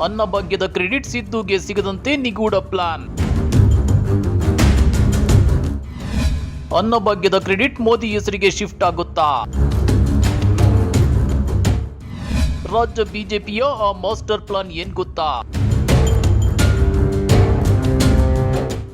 ಅನ್ನಭಾಗ್ಯದ credit ಸಿದ್ದುಗೆ ಸಿಗದಂತೆ ನಿಗೂಢ plan. ಅನ್ನಭಾಗ್ಯದ credit Modi ಹೆಸರಿಗೆ shift ಆಗುತ್ತಾ? ರಾಜ್ಯ ಬಿಜೆಪಿಯ ಆ ಮಾಸ್ಟರ್ ಪ್ಲಾನ್ ಏನ್ ಗೊತ್ತಾ?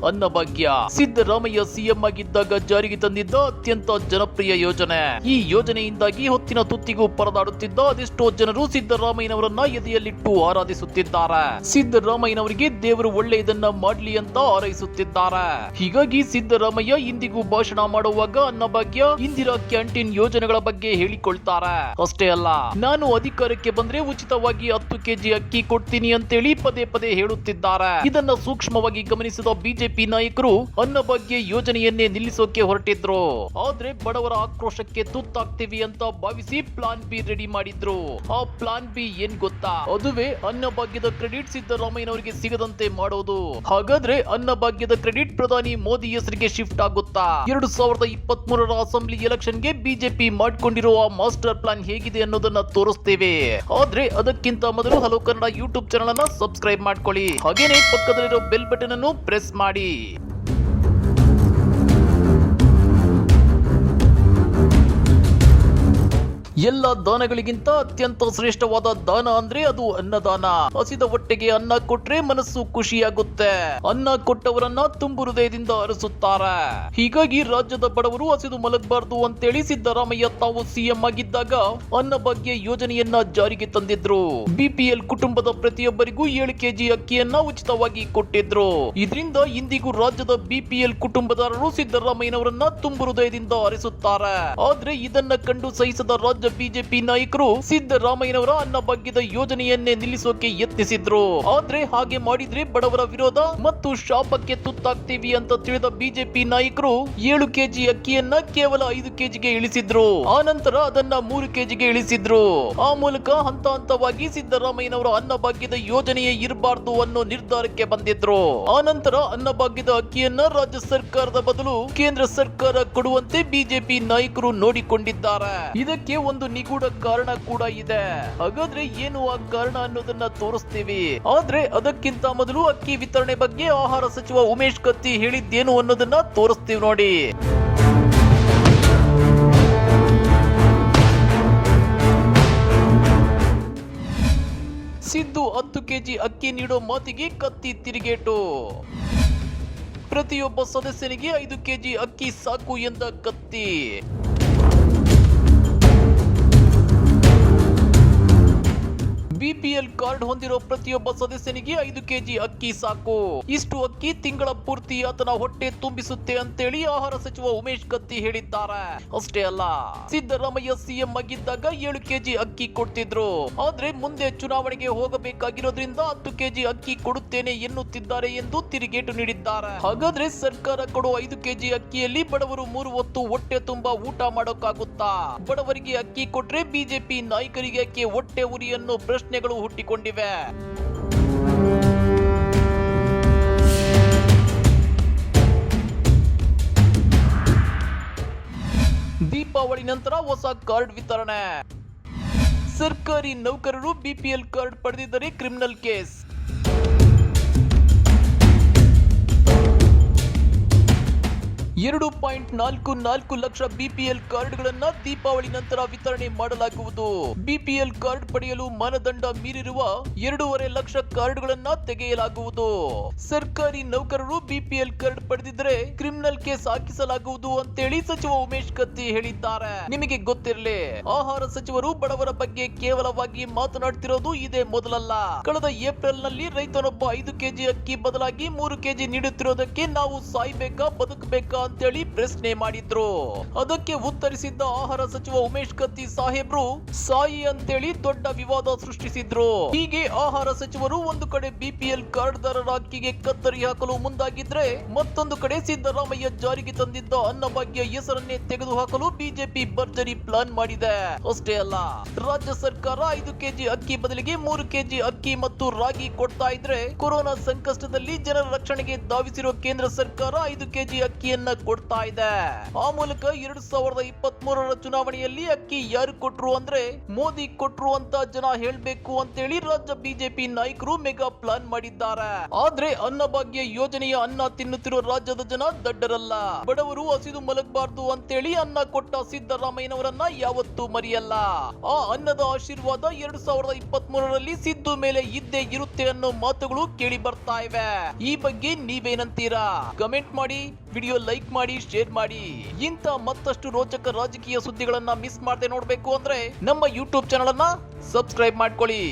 ಅನ್ನಭಾಗ್ಯ ಸಿದ್ದರಾಮಯ್ಯ ಸಿಎಂ ಆಗಿದ್ದಾಗ ಜಾರಿಗೆ ತಂದಿದ್ದ ಅತ್ಯಂತ ಜನಪ್ರಿಯ ಯೋಜನೆ. ಈ ಯೋಜನೆಯಿಂದಾಗಿ ಹೊತ್ತಿನ ತುತ್ತಿಗೂ ಪರದಾಡುತ್ತಿದ್ದ ಅದೆಷ್ಟೋ ಜನರು ಸಿದ್ದರಾಮಯ್ಯನವರನ್ನ ಎದೆಯಲ್ಲಿಟ್ಟು ಆರಾಧಿಸುತ್ತಿದ್ದಾರೆ. ಸಿದ್ದರಾಮಯ್ಯನವರಿಗೆ ದೇವರು ಒಳ್ಳೆಯದನ್ನ ಮಾಡ್ಲಿ ಅಂತ ಹಾರೈಸುತ್ತಿದ್ದಾರೆ. ಹೀಗಾಗಿ ಸಿದ್ದರಾಮಯ್ಯ ಇಂದಿಗೂ ಭಾಷಣ ಮಾಡುವಾಗ ಅನ್ನಭಾಗ್ಯ, ಇಂದಿರಾ ಕ್ಯಾಂಟೀನ್ ಯೋಜನೆಗಳ ಬಗ್ಗೆ ಹೇಳಿಕೊಳ್ತಾರೆ. ಅಷ್ಟೇ ಅಲ್ಲ, ನಾನು ಅಧಿಕಾರಕ್ಕೆ ಬಂದ್ರೆ ಉಚಿತವಾಗಿ 10 ಕೆಜಿ ಅಕ್ಕಿ ಕೊಡ್ತೀನಿ ಅಂತೇಳಿ ಪದೇ ಪದೇ ಹೇಳುತ್ತಿದ್ದಾರೆ. ಇದನ್ನ ಸೂಕ್ಷ್ಮವಾಗಿ ಗಮನಿಸಿದ ಬಿಜೆಪಿ ನಾಯಕರು ಅನ್ನಭಾಗ್ಯ ಯೋಜನೆಯನ್ನೇ ನಿಲ್ಲಿಸೋಕೆ ಹೊರಟಿದ್ರು. ಆದ್ರೆ ಬಡವರ ಆಕ್ರೋಶಕ್ಕೆ ತುತ್ತಾಗ್ತೀವಿ ಅಂತ ಭಾವಿಸಿ ಪ್ಲಾನ್ ಬಿ ರೆಡಿ ಮಾಡಿದ್ರು. ಆ ಪ್ಲಾನ್ ಬಿ ಏನ್ ಗೊತ್ತಾ? ಅದುವೇ ಅನ್ನಭಾಗ್ಯದ ಕ್ರೆಡಿಟ್ ಸಿದ್ದರಾಮಯ್ಯನವರಿಗೆ ಸಿಗದಂತೆ ಮಾಡೋದು. ಹಾಗಾದ್ರೆ ಅನ್ನಭಾಗ್ಯದ ಕ್ರೆಡಿಟ್ ಪ್ರಧಾನಿ ಮೋದಿ ಹೆಸರಿಗೆ ಶಿಫ್ಟ್ ಆಗುತ್ತಾ? 2023ರ ಅಸೆಂಬ್ಲಿ ಎಲೆಕ್ಷನ್ಗೆ ಬಿಜೆಪಿ ಮಾಡ್ಕೊಂಡಿರೋ ಆ ಮಾಸ್ಟರ್ ಪ್ಲಾನ್ ಹೇಗಿದೆ ಅನ್ನೋದನ್ನ ತೋರಿಸ್ತೇವೆ. ಆದ್ರೆ ಅದಕ್ಕಿಂತ ಮೊದಲು ಹಲೋ ಕನ್ನಡ ಯೂಟ್ಯೂಬ್ ಚಾನಲ್ ಅನ್ನ ಸಬ್ಸ್ಕ್ರೈಬ್ ಮಾಡ್ಕೊಳ್ಳಿ. ಹಾಗೇನೆ ಪಕ್ಕದಲ್ಲಿರೋ ಬೆಲ್ ಬಟನ್ ಅನ್ನು ಪ್ರೆಸ್ ಮಾಡಿ. ಎಲ್ಲ ದಾನಗಳಿಗಿಂತ ಅತ್ಯಂತ ಶ್ರೇಷ್ಠವಾದ ದಾನ ಅಂದ್ರೆ ಅದು ಅನ್ನದಾನ. ಹಸಿದ ಹೊಟ್ಟೆಗೆ ಅನ್ನ ಕೊಟ್ರೆ ಮನಸ್ಸು ಖುಷಿಯಾಗುತ್ತೆ. ಅನ್ನ ಕೊಟ್ಟವರನ್ನ ತುಂಬು ಹೃದಯದಿಂದ ಹರಿಸುತ್ತಾರೆ. ಹೀಗಾಗಿ ರಾಜ್ಯದ ಬಡವರು ಹಸಿದು ಮಲಗಬಾರದು ಅಂತೇಳಿ ಸಿದ್ದರಾಮಯ್ಯ ತಾವು ಸಿಎಂ ಆಗಿದ್ದಾಗ ಅನ್ನಭಾಗ್ಯ ಯೋಜನೆಯನ್ನ ಜಾರಿಗೆ ತಂದಿದ್ರು. ಬಿಪಿಎಲ್ ಕುಟುಂಬದ ಪ್ರತಿಯೊಬ್ಬರಿಗೂ 7 ಕೆಜಿ ಅಕ್ಕಿಯನ್ನ ಉಚಿತವಾಗಿ ಕೊಟ್ಟಿದ್ರು. ಇದರಿಂದ ಇಂದಿಗೂ ರಾಜ್ಯದ ಬಿಪಿಎಲ್ ಕುಟುಂಬದಾರರು ಸಿದ್ದರಾಮಯ್ಯನವರನ್ನ ತುಂಬು ಹೃದಯದಿಂದ ಹರಿಸುತ್ತಾರೆ. ಆದ್ರೆ ಇದನ್ನ ಕಂಡು ಸಹಿಸದ ರಾಜ್ಯ ಬಿಜೆಪಿ ನಾಯಕರು ಸಿದ್ದರಾಮಯ್ಯನವರ ಅನ್ನಭಾಗ್ಯದ ಯೋಜನೆಯನ್ನೇ ನಿಲ್ಲಿಸೋಕೆ ಯತ್ನಿಸಿದ್ರು. ಆದ್ರೆ ಹಾಗೆ ಮಾಡಿದ್ರೆ ಬಡವರ ವಿರೋಧ ಮತ್ತು ಶಾಪಕ್ಕೆ ತುತ್ತಾಗ್ತೀವಿ ಅಂತ ತಿಳಿದ ಬಿಜೆಪಿ ನಾಯಕರು 7 ಕೆಜಿ ಅಕ್ಕಿಯನ್ನ ಕೇವಲ 5 ಕೆಜಿಗೆ ಇಳಿಸಿದ್ರು. ಆ ನಂತರ ಅದನ್ನ 3 ಕೆಜಿಗೆ ಇಳಿಸಿದ್ರು. ಆ ಮೂಲಕ ಹಂತ ಹಂತವಾಗಿ ಸಿದ್ದರಾಮಯ್ಯನವರ ಅನ್ನಭಾಗ್ಯದ ಯೋಜನೆಯೇ ಇರಬಾರ್ದು ಅನ್ನೋ ನಿರ್ಧಾರಕ್ಕೆ ಬಂದಿದ್ರು. ಆ ನಂತರ ಅನ್ನಭಾಗ್ಯದ ಅಕ್ಕಿಯನ್ನ ರಾಜ್ಯ ಸರ್ಕಾರದ ಬದಲು ಕೇಂದ್ರ ಸರ್ಕಾರ ಕೊಡುವಂತೆ ಬಿಜೆಪಿ ನಾಯಕರು ನೋಡಿಕೊಂಡಿದ್ದಾರೆ. ಇದಕ್ಕೆ ಒಂದು ನಿಗೂಢ ಕಾರಣ ಕೂಡ ಇದೆ. ಹಾಗಾದ್ರೆ ಏನು ಆ ಕಾರಣ ಅನ್ನೋದನ್ನ ತೋರಿಸ್ತೀವಿ. ಆದ್ರೆ ಅದಕ್ಕಿಂತ ಮೊದಲು ಅಕ್ಕಿ ವಿತರಣೆ ಬಗ್ಗೆ ಆಹಾರ ಸಚಿವ ಉಮೇಶ್ ಕತ್ತಿ ಹೇಳಿದ್ದೇನು ಅನ್ನೋದನ್ನ ತೋರಿಸ್ತೀವಿ ನೋಡಿ. ಸಿದ್ದು 10 ಕೆಜಿ ಅಕ್ಕಿ ನೀಡೋ ಮಾತಿಗೆ ಕತ್ತಿ ತಿರುಗೇಟು. ಪ್ರತಿಯೊಬ್ಬ ಸದಸ್ಯನಿಗೆ 5 ಕೆಜಿ ಅಕ್ಕಿ ಸಾಕು ಎಂದ ಕತ್ತಿ. ಬಿಪಿಎಲ್ ಕಾರ್ಡ್ ಹೊಂದಿರೋ ಪ್ರತಿಯೊಬ್ಬ ಸದಸ್ಯನಿಗೆ 5 ಕೆಜಿ ಅಕ್ಕಿ ಸಾಕು. ಇಷ್ಟು ಅಕ್ಕಿ ತಿಂಗಳ ಪೂರ್ತಿ ಆತನ ಹೊಟ್ಟೆ ತುಂಬಿಸುತ್ತೆ ಅಂತೇಳಿ ಆಹಾರ ಸಚಿವ ಉಮೇಶ್ ಕತ್ತಿ ಹೇಳಿದ್ದಾರೆ. ಅಷ್ಟೇ ಅಲ್ಲ, ಸಿದ್ದರಾಮಯ್ಯ ಸಿಎಂ ಆಗಿದ್ದಾಗ 7 ಕೆಜಿ ಅಕ್ಕಿ ಕೊಡ್ತಿದ್ರು. ಆದ್ರೆ ಮುಂದೆ ಚುನಾವಣೆಗೆ ಹೋಗಬೇಕಾಗಿರೋದ್ರಿಂದ 10 ಕೆಜಿ ಅಕ್ಕಿ ಕೊಡುತ್ತೇನೆ ಎನ್ನುತ್ತಿದ್ದಾರೆ ಎಂದು ತಿರುಗೇಟು ನೀಡಿದ್ದಾರೆ. ಹಾಗಾದ್ರೆ ಸರ್ಕಾರ ಕೊಡೋ 5 ಕೆಜಿ ಅಕ್ಕಿಯಲ್ಲಿ ಬಡವರು 3 ಹೊತ್ತು ಹೊಟ್ಟೆ ತುಂಬಾ ಊಟ ಮಾಡೋಕ್ಕಾಗುತ್ತಾ? ಬಡವರಿಗೆ ಅಕ್ಕಿ ಕೊಟ್ರೆ ಬಿಜೆಪಿ ನಾಯಕರಿಗೆ ಅಕ್ಕಿ ಹೊಟ್ಟೆ ಉರಿ ಅನ್ನೋ ಪ್ರಶ್ನೆಗಳು ಹುಟ್ಟಿಕೊಂಡಿವೆ. ದೀಪಾವಳಿ ನಂತರ ಹೊಸ ಕಾರ್ಡ್ ವಿತರಣೆ. ಸರ್ಕಾರಿ ನೌಕರರು ಬಿಪಿಎಲ್ ಕಾರ್ಡ್ ಪಡೆದಿದ್ದರೆ ಕ್ರಿಮಿನಲ್ ಕೇಸ್. 2.44 ಲಕ್ಷ ಬಿಪಿಎಲ್ ಕಾರ್ಡ್ಗಳನ್ನ ದೀಪಾವಳಿ ನಂತರ ವಿತರಣೆ ಮಾಡಲಾಗುವುದು. ಬಿಪಿಎಲ್ ಕಾರ್ಡ್ ಪಡೆಯಲು ಮಾನದಂಡ ಮೀರಿರುವ 2.5 ಲಕ್ಷ ಕಾರ್ಡ್ಗಳನ್ನ ತೆಗೆಯಲಾಗುವುದು. ಸರ್ಕಾರಿ ನೌಕರರು ಬಿಪಿಎಲ್ ಕಾರ್ಡ್ ಪಡೆದಿದ್ದರೆ ಕ್ರಿಮಿನಲ್ ಕೇಸ್ ಹಾಕಿಸಲಾಗುವುದು ಅಂತೇಳಿ ಸಚಿವ ಉಮೇಶ್ ಕತ್ತಿ ಹೇಳಿದ್ದಾರೆ. ನಿಮಗೆ ಗೊತ್ತಿರಲಿ, ಆಹಾರ ಸಚಿವರು ಬಡವರ ಬಗ್ಗೆ ಕೇವಲವಾಗಿ ಮಾತನಾಡ್ತಿರೋದು ಇದೇ ಮೊದಲಲ್ಲ. ಕಳೆದ ಏಪ್ರಿಲ್ ನಲ್ಲಿ ರೈತನೊಬ್ಬ 5 ಕೆಜಿ ಅಕ್ಕಿ ಬದಲಾಗಿ 3 ಕೆಜಿ ನೀಡುತ್ತಿರೋದಕ್ಕೆ ನಾವು ಸಾಯ್ಬೇಕಾ ಬದುಕಬೇಕಾ ಅಂತೇಳಿ ಪ್ರಶ್ನೆ ಮಾಡಿದ್ರು. ಅದಕ್ಕೆ ಉತ್ತರಿಸಿದ್ದ ಆಹಾರ ಸಚಿವ ಉಮೇಶ್ ಕತ್ತಿ ಸಾಹೇಬ್ರು ಸಾಯಿ ಅಂತೇಳಿ ದೊಡ್ಡ ವಿವಾದ ಸೃಷ್ಟಿಸಿದ್ರು. ಹೀಗೆ ಆಹಾರ ಸಚಿವರು ಒಂದು ಕಡೆ ಬಿಪಿಎಲ್ ಕಾರ್ಡ್ದಾರರ ಅಕ್ಕಿಗೆ ಕತ್ತರಿ ಹಾಕಲು ಮುಂದಾಗಿದ್ರೆ, ಮತ್ತೊಂದು ಕಡೆ ಸಿದ್ದರಾಮಯ್ಯ ಜಾರಿಗೆ ತಂದಿದ್ದ ಅನ್ನಭಾಗ್ಯ ಹೆಸರನ್ನೇ ತೆಗೆದುಹಾಕಲು ಬಿಜೆಪಿ ಭರ್ಜರಿ ಪ್ಲಾನ್ ಮಾಡಿದೆ. ಅಷ್ಟೇ ಅಲ್ಲ, ರಾಜ್ಯ ಸರ್ಕಾರ 5 ಕೆಜಿ ಅಕ್ಕಿ ಬದಲಿಗೆ 3 ಕೆಜಿ ಅಕ್ಕಿ ಮತ್ತು ರಾಗಿ ಕೊಡ್ತಾ ಇದ್ರೆ, ಕೊರೋನಾ ಸಂಕಷ್ಟದಲ್ಲಿ ಜನರ ರಕ್ಷಣೆಗೆ ಧಾವಿಸಿರೋ ಕೇಂದ್ರ ಸರ್ಕಾರ 5 ಕೆಜಿ ಅಕ್ಕಿಯನ್ನ ಕೊಡ್ತಾ ಇದೆ. ಆ ಮೂಲಕ 2023ರ ಚುನಾವಣೆಯಲ್ಲಿ ಅಕ್ಕಿ ಯಾರು ಕೊಟ್ರು ಅಂದ್ರೆ ಮೋದಿ ಕೊಟ್ರು ಅಂತ ಜನ ಹೇಳ್ಬೇಕು ಅಂತೇಳಿ ರಾಜ್ಯ ಬಿಜೆಪಿ ನಾಯಕರು ಮೆಗಾ ಪ್ಲಾನ್ ಮಾಡಿದ್ದಾರೆ. ಆದ್ರೆ ಅನ್ನಭಾಗ್ಯ ಯೋಜನೆಯ ಅನ್ನ ತಿನ್ನುತ್ತಿರೋ ರಾಜ್ಯದ ಜನ ದಡ್ಡರಲ್ಲ. ಬಡವರು ಹಸಿದು ಮಲಗಬಾರ್ದು ಅಂತೇಳಿ ಅನ್ನ ಕೊಟ್ಟ ಸಿದ್ದರಾಮಯ್ಯನವರನ್ನ ಯಾವತ್ತೂ ಮರೆಯಲ್ಲ. ಆ ಅನ್ನದ ಆಶೀರ್ವಾದ 2023ರಲ್ಲಿ ಸಿದ್ದು ಮೇಲೆ ಇದ್ದೇ ಇರುತ್ತೆ ಅನ್ನೋ ಮಾತುಗಳು ಕೇಳಿ ಬರ್ತಾ ಇವೆ. ಈ ಬಗ್ಗೆ ನೀವೇನಂತೀರಾ? ಕಮೆಂಟ್ ಮಾಡಿ, ವಿಡಿಯೋ ಲೈಕ್ ಮಾಡಿ, ಶೇರ್ ಮಾಡಿ. ಇಂಥ ಮತ್ತಷ್ಟು ರೋಚಕ ರಾಜಕೀಯ ಸುದ್ದಿಗಳನ್ನ ಮಿಸ್ ಮಾಡದೆ ನೋಡ್ಬೇಕು ಅಂದ್ರೆ ನಮ್ಮ ಯೂಟ್ಯೂಬ್ ಚಾನಲ್ ಅನ್ನ ಸಬ್ಸ್ಕ್ರೈಬ್ ಮಾಡ್ಕೊಳ್ಳಿ.